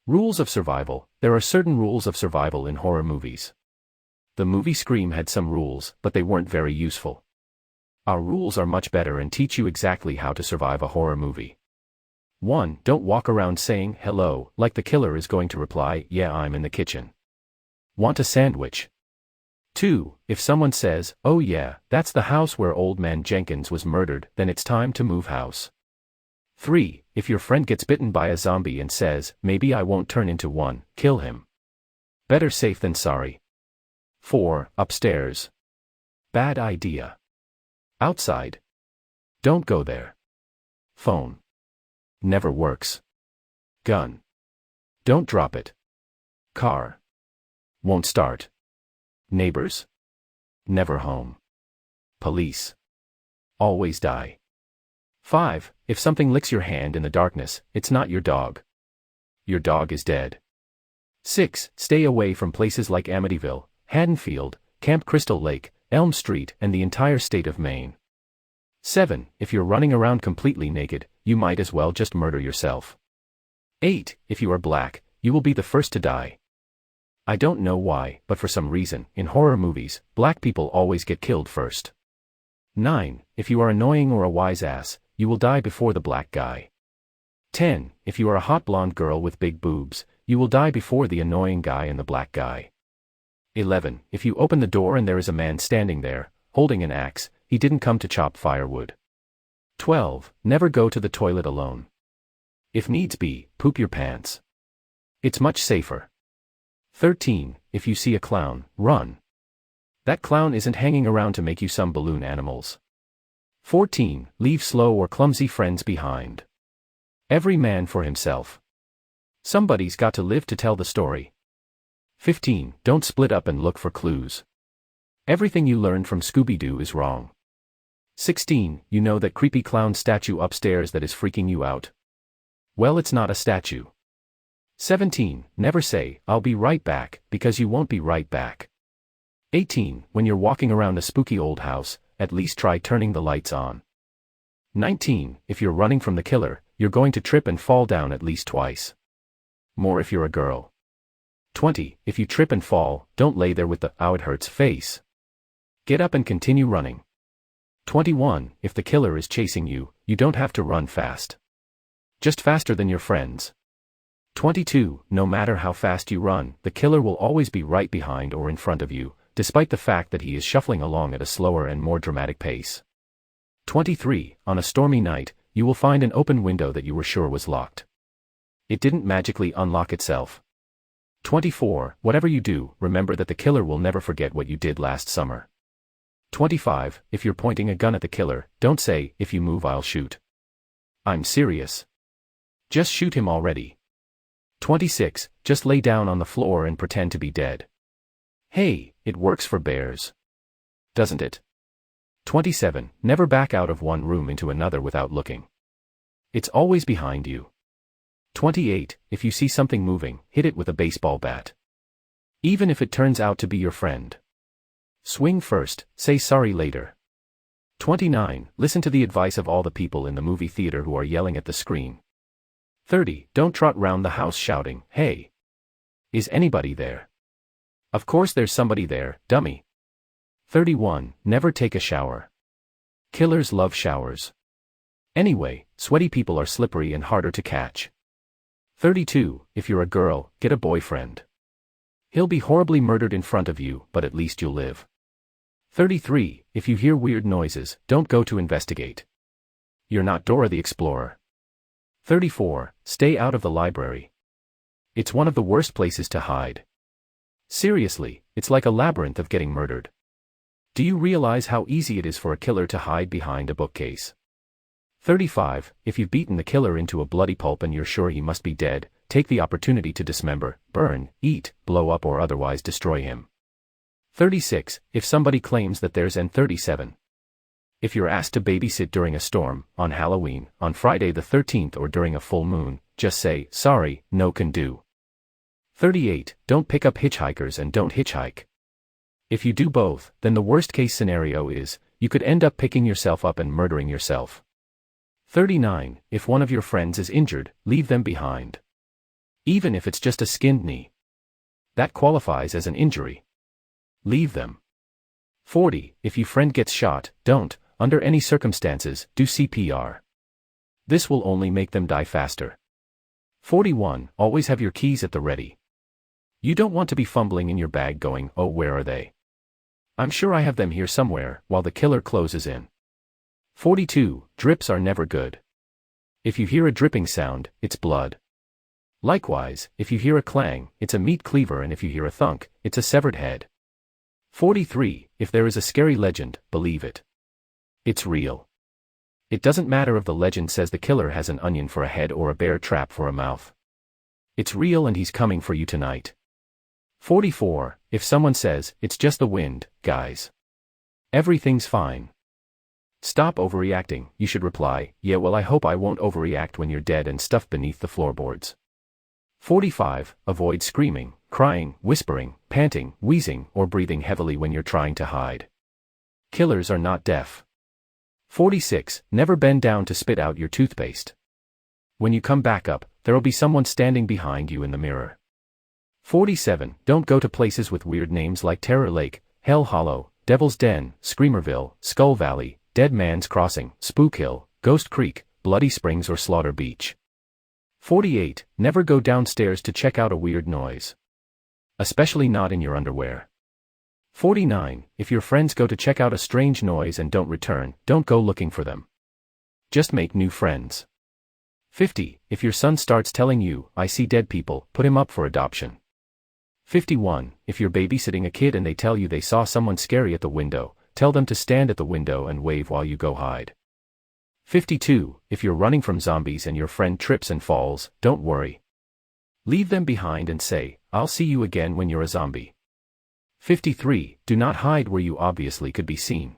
Rules of survival. There are certain rules of survival in horror movies. The movie Scream had some rules, but they weren't very useful. Our rules are much better and teach you exactly how to survive a horror movie. 1. Don't walk around saying, hello, like the killer is going to reply, yeah, I'm in the kitchen. Want a sandwich? 2. If someone says, oh yeah, that's the house where Old Man Jenkins was murdered, then it's time to move house. 3. If your friend gets bitten by a zombie and says, maybe I won't turn into one, kill him. Better safe than sorry. 4. Upstairs. Bad idea. Outside. Don't go there. Phone. Never works. Gun. Don't drop it. Car. Won't start. Neighbors. Never home. Police. Always die. 5. If something licks your hand in the darkness, it's not your dog. Your dog is dead. 6. Stay away from places like Amityville, Haddonfield, Camp Crystal Lake, Elm Street, and the entire state of Maine. 7. If you're running around completely naked, you might as well just murder yourself. 8. If you are black, you will be the first to die. I don't know why, but for some reason, in horror movies, black people always get killed first. 9. If you are annoying or a wise ass, you will die before the black guy. 10. If you are a hot blonde girl with big boobs, you will die before the annoying guy and the black guy. 11. If you open the door and there is a man standing there, holding an axe, he didn't come to chop firewood. 12. Never go to the toilet alone. If needs be, poop your pants. It's much safer. 13. If you see a clown, run. That clown isn't hanging around to make you some balloon animals. 14. Leave slow or clumsy friends behind. Every man for himself. Somebody's got to live to tell the story. 15. Don't split up and look for clues. Everything you learned from Scooby-Doo is wrong. 16. You know that creepy clown statue upstairs that is freaking you out? Well, it's not a statue. 17. Never say, I'll be right back, because you won't be right back. 18. When you're walking around a spooky old house, at least try turning the lights on. 19. If you're running from the killer, you're going to trip and fall down at least twice. More if you're a girl. 20. If you trip and fall, don't lay there with the, ow it hurts face. Get up and continue running. 21. If the killer is chasing you, you don't have to run fast. Just faster than your friends. 22. No matter how fast you run, the killer will always be right behind or in front of you, despite the fact that he is shuffling along at a slower and more dramatic pace. 23. On a stormy night, you will find an open window that you were sure was locked. It didn't magically unlock itself. 24. Whatever you do, remember that the killer will never forget what you did last summer. 25. If you're pointing a gun at the killer, don't say, if you move I'll shoot. I'm serious. Just shoot him already. 26. Just lay down on the floor and pretend to be dead. Hey, it works for bears. Doesn't it? 27. Never back out of one room into another without looking. It's always behind you. 28. If you see something moving, hit it with a baseball bat. Even if it turns out to be your friend. Swing first, say sorry later. 29. Listen to the advice of all the people in the movie theater who are yelling at the screen. 30. Don't trot round the house shouting, hey. Is anybody there? Of course there's somebody there, dummy. 31. Never take a shower. Killers love showers. Anyway, sweaty people are slippery and harder to catch. 32. If you're a girl, get a boyfriend. He'll be horribly murdered in front of you, but at least you'll live. 33. If you hear weird noises, don't go to investigate. You're not Dora the Explorer. 34. Stay out of the library. It's one of the worst places to hide. Seriously, it's like a labyrinth of getting murdered. Do you realize how easy it is for a killer to hide behind a bookcase? 35. If you've beaten the killer into a bloody pulp and you're sure he must be dead, take the opportunity to dismember, burn, eat, blow up or otherwise destroy him. 36. If somebody claims that there's an 37. If you're asked to babysit during a storm, on Halloween, on Friday the 13th or during a full moon, just say, sorry, no can do. 38. Don't pick up hitchhikers and don't hitchhike. If you do both, then the worst case scenario is, you could end up picking yourself up and murdering yourself. 39. If one of your friends is injured, leave them behind. Even if it's just a skinned knee. That qualifies as an injury. Leave them. 40. If your friend gets shot, don't, under any circumstances, do CPR. This will only make them die faster. 41. Always have your keys at the ready. You don't want to be fumbling in your bag going, oh, where are they? I'm sure I have them here somewhere, while the killer closes in. 42. Drips are never good. If you hear a dripping sound, it's blood. Likewise, if you hear a clang, it's a meat cleaver, and if you hear a thunk, it's a severed head. 43. If there is a scary legend, believe it. It's real. It doesn't matter if the legend says the killer has an onion for a head or a bear trap for a mouth. It's real and he's coming for you tonight. 44. If someone says, it's just the wind, guys. Everything's fine. Stop overreacting. You should reply, yeah, well, I hope I won't overreact when you're dead and stuffed beneath the floorboards. 45. Avoid screaming, crying, whispering, panting, wheezing, or breathing heavily when you're trying to hide. Killers are not deaf. 46. Never bend down to spit out your toothpaste. When you come back up, there'll be someone standing behind you in the mirror. 47. Don't go to places with weird names like Terror Lake, Hell Hollow, Devil's Den, Screamerville, Skull Valley, Dead Man's Crossing, Spook Hill, Ghost Creek, Bloody Springs, or Slaughter Beach. 48. Never go downstairs to check out a weird noise. Especially not in your underwear. 49. If your friends go to check out a strange noise and don't return, don't go looking for them. Just make new friends. 50. If your son starts telling you, I see dead people, put him up for adoption. 51. If you're babysitting a kid and they tell you they saw someone scary at the window, tell them to stand at the window and wave while you go hide. 52. If you're running from zombies and your friend trips and falls, don't worry. Leave them behind and say, I'll see you again when you're a zombie. 53. Do not hide where you obviously could be seen.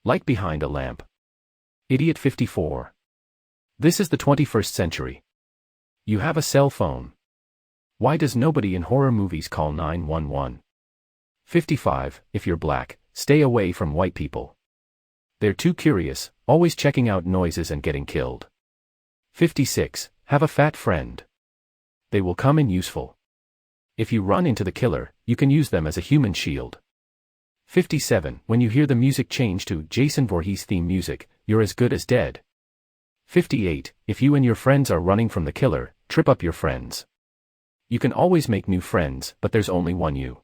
Like behind a lamp. Idiot 54. This is the 21st century. You have a cell phone. Why does nobody in horror movies call 911? 55. If you're black, stay away from white people. They're too curious, always checking out noises and getting killed. 56. Have a fat friend. They will come in useful. If you run into the killer, you can use them as a human shield. 57. When you hear the music change to Jason Voorhees theme music, you're as good as dead. 58. If you and your friends are running from the killer, trip up your friends. You can always make new friends, but there's only one you.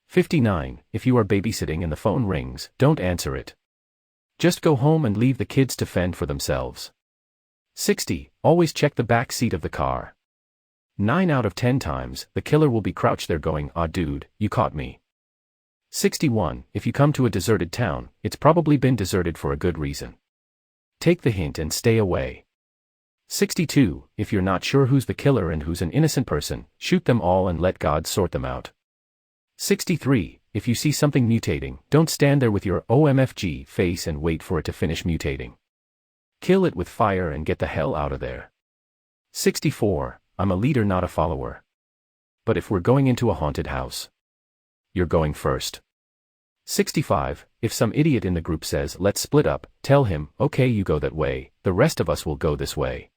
59. If you are babysitting and the phone rings, don't answer it. Just go home and leave the kids to fend for themselves. 60. Always check the back seat of the car. 9 out of 10 times, the killer will be crouched there going, "Ah, dude, you caught me." 61. If you come to a deserted town, it's probably been deserted for a good reason. Take the hint and stay away. 62. If you're not sure who's the killer and who's an innocent person, shoot them all and let God sort them out. 63. If you see something mutating, don't stand there with your OMFG face and wait for it to finish mutating. Kill it with fire and get the hell out of there. 64. I'm a leader, not a follower. But if we're going into a haunted house, you're going first. 65. If some idiot in the group says, let's split up, tell him, okay, you go that way, the rest of us will go this way.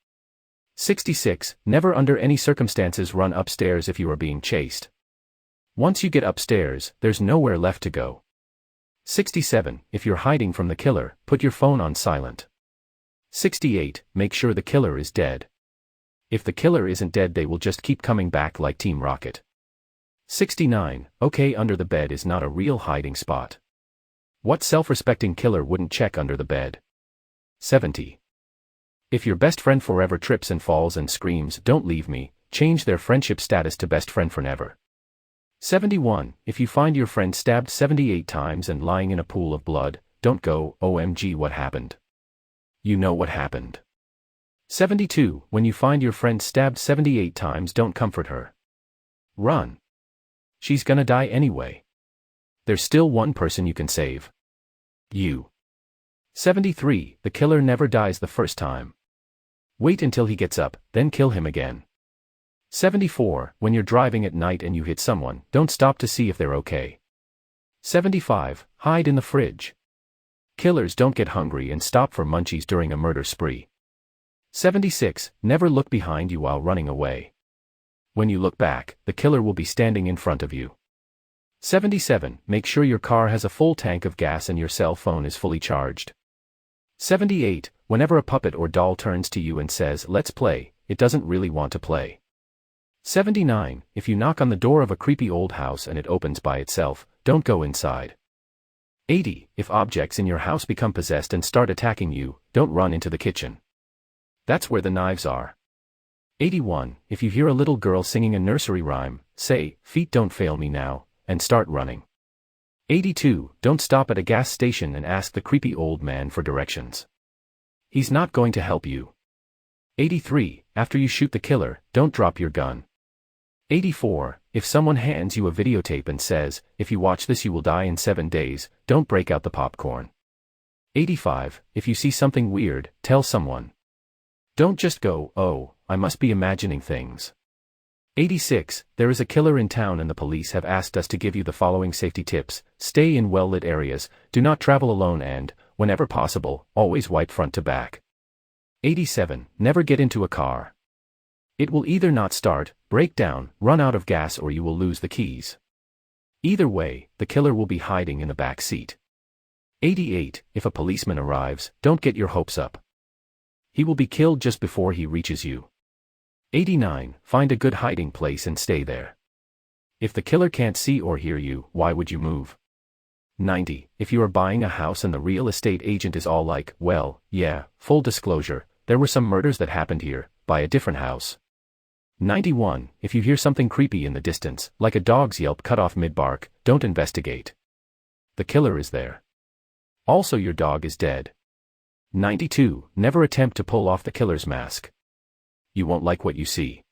66. Never under any circumstances run upstairs if you are being chased. Once you get upstairs, there's nowhere left to go. 67. If you're hiding from the killer, put your phone on silent. 68. Make sure the killer is dead. If the killer isn't dead, they will just keep coming back like Team Rocket. 69. Okay, under the bed is not a real hiding spot. What self-respecting killer wouldn't check under the bed? 70. If your best friend forever trips and falls and screams, don't leave me, change their friendship status to best friend for never. 71. If you find your friend stabbed 78 times and lying in a pool of blood, don't go, OMG, what happened? You know what happened. 72. When you find your friend stabbed 78 times, don't comfort her. Run. She's gonna die anyway. There's still one person you can save. You. 73. The killer never dies the first time. Wait until he gets up, then kill him again. 74. When you're driving at night and you hit someone, don't stop to see if they're okay. 75. Hide in the fridge. Killers don't get hungry and stop for munchies during a murder spree. 76. Never look behind you while running away. When you look back, the killer will be standing in front of you. 77. Make sure your car has a full tank of gas and your cell phone is fully charged. 78. Whenever a puppet or doll turns to you and says, "Let's play," it doesn't really want to play. 79. If you knock on the door of a creepy old house and it opens by itself, don't go inside. 80. If objects in your house become possessed and start attacking you, don't run into the kitchen. That's where the knives are. 81. If you hear a little girl singing a nursery rhyme, say, "Feet don't fail me now," and start running. 82. Don't stop at a gas station and ask the creepy old man for directions. He's not going to help you. 83. After you shoot the killer, don't drop your gun. 84. If someone hands you a videotape and says, "If you watch this you will die in 7 days," don't break out the popcorn. 85. If you see something weird, tell someone. Don't just go, "Oh, I must be imagining things." 86. There is a killer in town and the police have asked us to give you the following safety tips: stay in well-lit areas, do not travel alone and, whenever possible, always wipe front to back. 87. Never get into a car. It will either not start, break down, run out of gas, or you will lose the keys. Either way, the killer will be hiding in the back seat. 88. If a policeman arrives, don't get your hopes up. He will be killed just before he reaches you. 89. Find a good hiding place and stay there. If the killer can't see or hear you, why would you move? 90. If you are buying a house and the real estate agent is all like, "Well, yeah, full disclosure, there were some murders that happened here, buy a different house." 91. If you hear something creepy in the distance, like a dog's yelp cut off mid-bark, don't investigate. The killer is there. Also, your dog is dead. 92. Never attempt to pull off the killer's mask. You won't like what you see.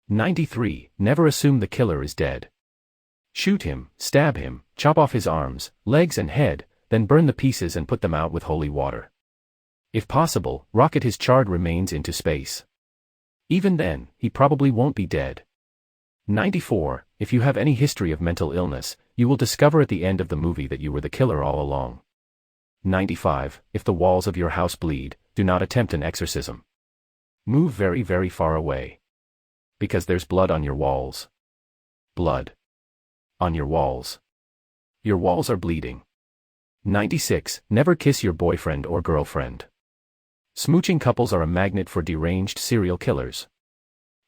93. Never assume the killer is dead. Shoot him, stab him, chop off his arms, legs and head, then burn the pieces and put them out with holy water. If possible, rocket his charred remains into space. Even then, he probably won't be dead. 94. If you have any history of mental illness, you will discover at the end of the movie that you were the killer all along. 95. If the walls of your house bleed, do not attempt an exorcism. Move very, very far away. Because there's blood on your walls. Blood. On your walls. Your walls are bleeding. 96. Never kiss your boyfriend or girlfriend. Smooching couples are a magnet for deranged serial killers.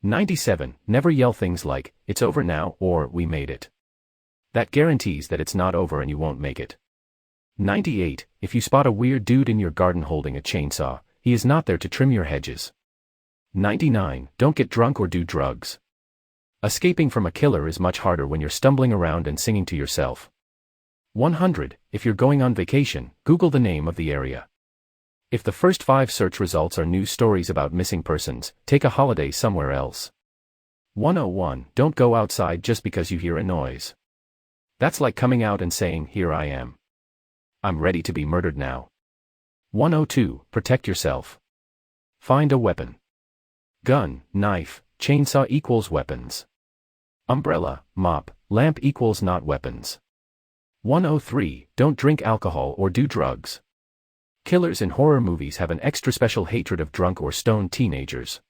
97. Never yell things like, "It's over now," or "We made it." That guarantees that it's not over and you won't make it. 98. If you spot a weird dude in your garden holding a chainsaw, he is not there to trim your hedges. 99. Don't get drunk or do drugs. Escaping from a killer is much harder when you're stumbling around and singing to yourself. 100. If you're going on vacation, Google the name of the area. If the first 5 search results are news stories about missing persons, take a holiday somewhere else. 101. Don't go outside just because you hear a noise. That's like coming out and saying, "Here I am. I'm ready to be murdered now." 102. Protect yourself. Find a weapon. Gun, knife, chainsaw equals weapons. Umbrella, mop, lamp equals not weapons. 103. Don't drink alcohol or do drugs. Killers in horror movies have an extra special hatred of drunk or stoned teenagers.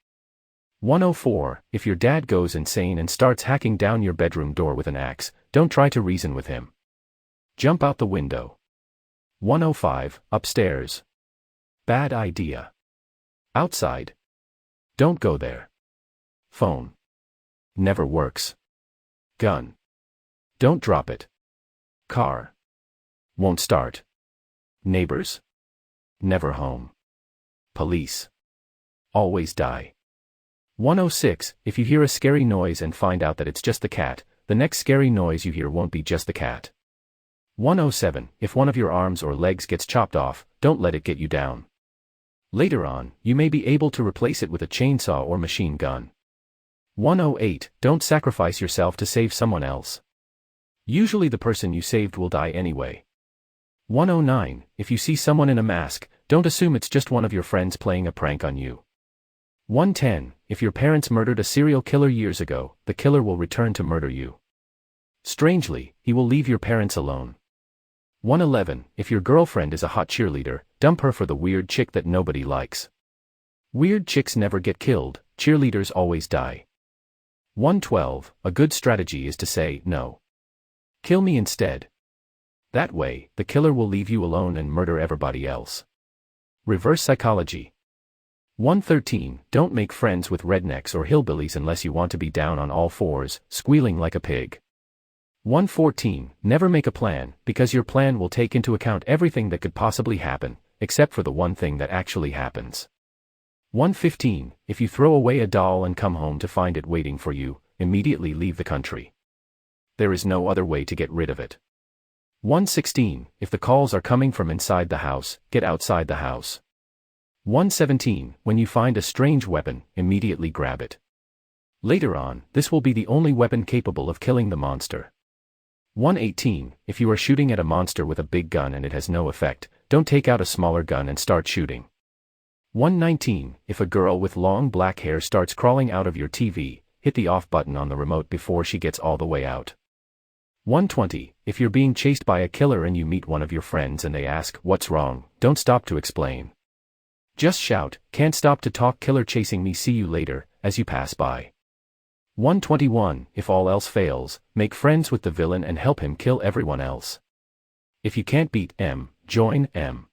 104. If your dad goes insane and starts hacking down your bedroom door with an axe, don't try to reason with him. Jump out the window. 105. Upstairs. Bad idea. Outside. Don't go there. Phone. Never works. Gun. Don't drop it. Car. Won't start. Neighbors. Never home. Police. Always die. 106. If you hear a scary noise and find out that it's just the cat, the next scary noise you hear won't be just the cat. 107. If one of your arms or legs gets chopped off, don't let it get you down. Later on, you may be able to replace it with a chainsaw or machine gun. 108. Don't sacrifice yourself to save someone else. Usually the person you saved will die anyway. 109. If you see someone in a mask, don't assume it's just one of your friends playing a prank on you. 110. If your parents murdered a serial killer years ago, the killer will return to murder you. Strangely, he will leave your parents alone. 111. If your girlfriend is a hot cheerleader, dump her for the weird chick that nobody likes. Weird chicks never get killed, cheerleaders always die. 112. A good strategy is to say, no. Kill me instead. That way, the killer will leave you alone and murder everybody else. Reverse psychology. 113. Don't make friends with rednecks or hillbillies unless you want to be down on all fours, squealing like a pig. 114. Never make a plan, because your plan will take into account everything that could possibly happen, except for the one thing that actually happens. 115. If you throw away a doll and come home to find it waiting for you, immediately leave the country. There is no other way to get rid of it. 116. If the calls are coming from inside the house, get outside the house. 117. When you find a strange weapon, immediately grab it. Later on, this will be the only weapon capable of killing the monster. 118. If you are shooting at a monster with a big gun and it has no effect, don't take out a smaller gun and start shooting. 119. If a girl with long black hair starts crawling out of your TV, hit the off button on the remote before she gets all the way out. 120. If you're being chased by a killer and you meet one of your friends and they ask, "What's wrong?" don't stop to explain. Just shout, "Can't stop to talk, killer chasing me, see you later," as you pass by. 121. If all else fails, make friends with the villain and help him kill everyone else. If you can't beat M, join M.